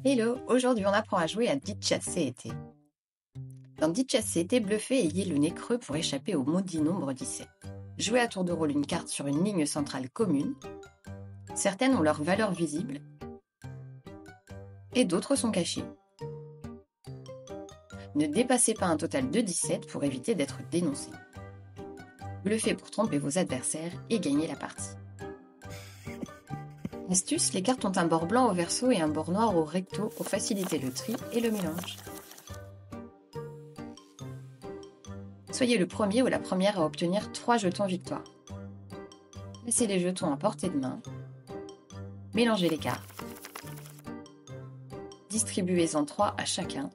Hello, aujourd'hui on apprend à jouer à Dichat-CET. Dans Dichat-CET, bluffez et ayez le nez creux pour échapper au maudit nombre 17. Jouez à tour de rôle une carte sur une ligne centrale commune. Certaines ont leur valeur visible et d'autres sont cachées. Ne dépassez pas un total de 17 pour éviter d'être dénoncé. Bluffez pour tromper vos adversaires et gagner la partie. Astuce, les cartes ont un bord blanc au verso et un bord noir au recto pour faciliter le tri et le mélange. Soyez le premier ou la première à obtenir 3 jetons victoire. Laissez les jetons à portée de main. Mélangez les cartes. Distribuez-en 3 à chacun.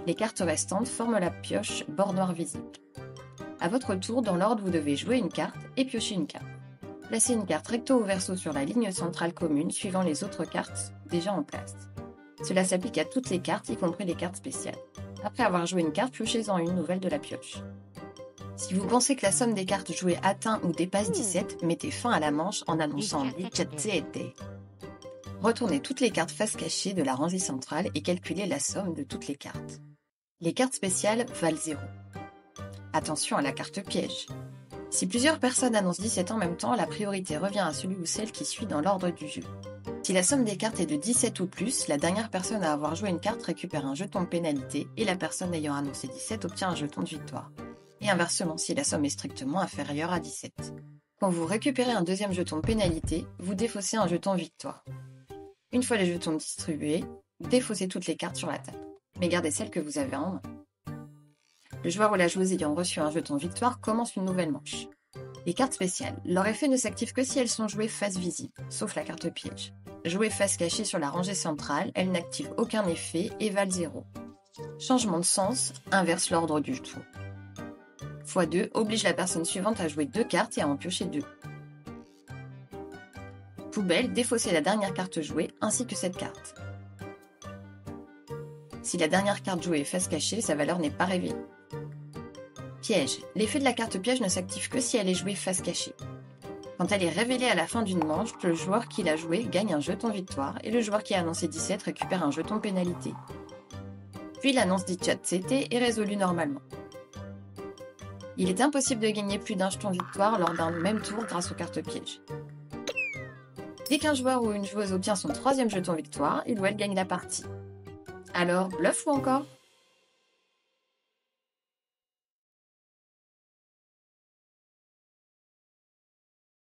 Les cartes restantes forment la pioche bord noir visible. À votre tour, dans l'ordre, vous devez jouer une carte et piocher une carte. Placez une carte recto ou verso sur la ligne centrale commune suivant les autres cartes déjà en place. Cela s'applique à toutes les cartes, y compris les cartes spéciales. Après avoir joué une carte, piochez-en une nouvelle de la pioche. Si vous pensez que la somme des cartes jouées atteint ou dépasse 17, mettez fin à la manche en annonçant Dichat-CET. Retournez toutes les cartes face cachée de la rangée centrale et calculez la somme de toutes les cartes. Les cartes spéciales valent 0. Attention à la carte piège. Si plusieurs personnes annoncent 17 en même temps, la priorité revient à celui ou celle qui suit dans l'ordre du jeu. Si la somme des cartes est de 17 ou plus, la dernière personne à avoir joué une carte récupère un jeton de pénalité et la personne ayant annoncé 17 obtient un jeton de victoire. Et inversement, si la somme est strictement inférieure à 17. Quand vous récupérez un deuxième jeton de pénalité, vous défaussez un jeton de victoire. Une fois les jetons distribués, défaussez toutes les cartes sur la table, mais gardez celles que vous avez en main. Le joueur ou la joueuse ayant reçu un jeton de victoire commence une nouvelle manche. Les cartes spéciales. Leur effet ne s'active que si elles sont jouées face visible, sauf la carte piège. Jouées face cachée sur la rangée centrale, elles n'activent aucun effet et valent 0. Changement de sens, inverse l'ordre du tour. x2 oblige la personne suivante à jouer 2 cartes et à en piocher 2. Poubelle, défaussez la dernière carte jouée ainsi que cette carte. Si la dernière carte jouée est face cachée, sa valeur n'est pas révélée. Piège. L'effet de la carte piège ne s'active que si elle est jouée face cachée. Quand elle est révélée à la fin d'une manche, le joueur qui l'a jouée gagne un jeton victoire et le joueur qui a annoncé 17 récupère un jeton pénalité. Puis l'annonce Dichat-CET est résolue normalement. Il est impossible de gagner plus d'un jeton victoire lors d'un même tour grâce aux cartes pièges. Dès qu'un joueur ou une joueuse obtient son 3e jeton victoire, il ou elle gagne la partie. Alors, bluff ou encore ?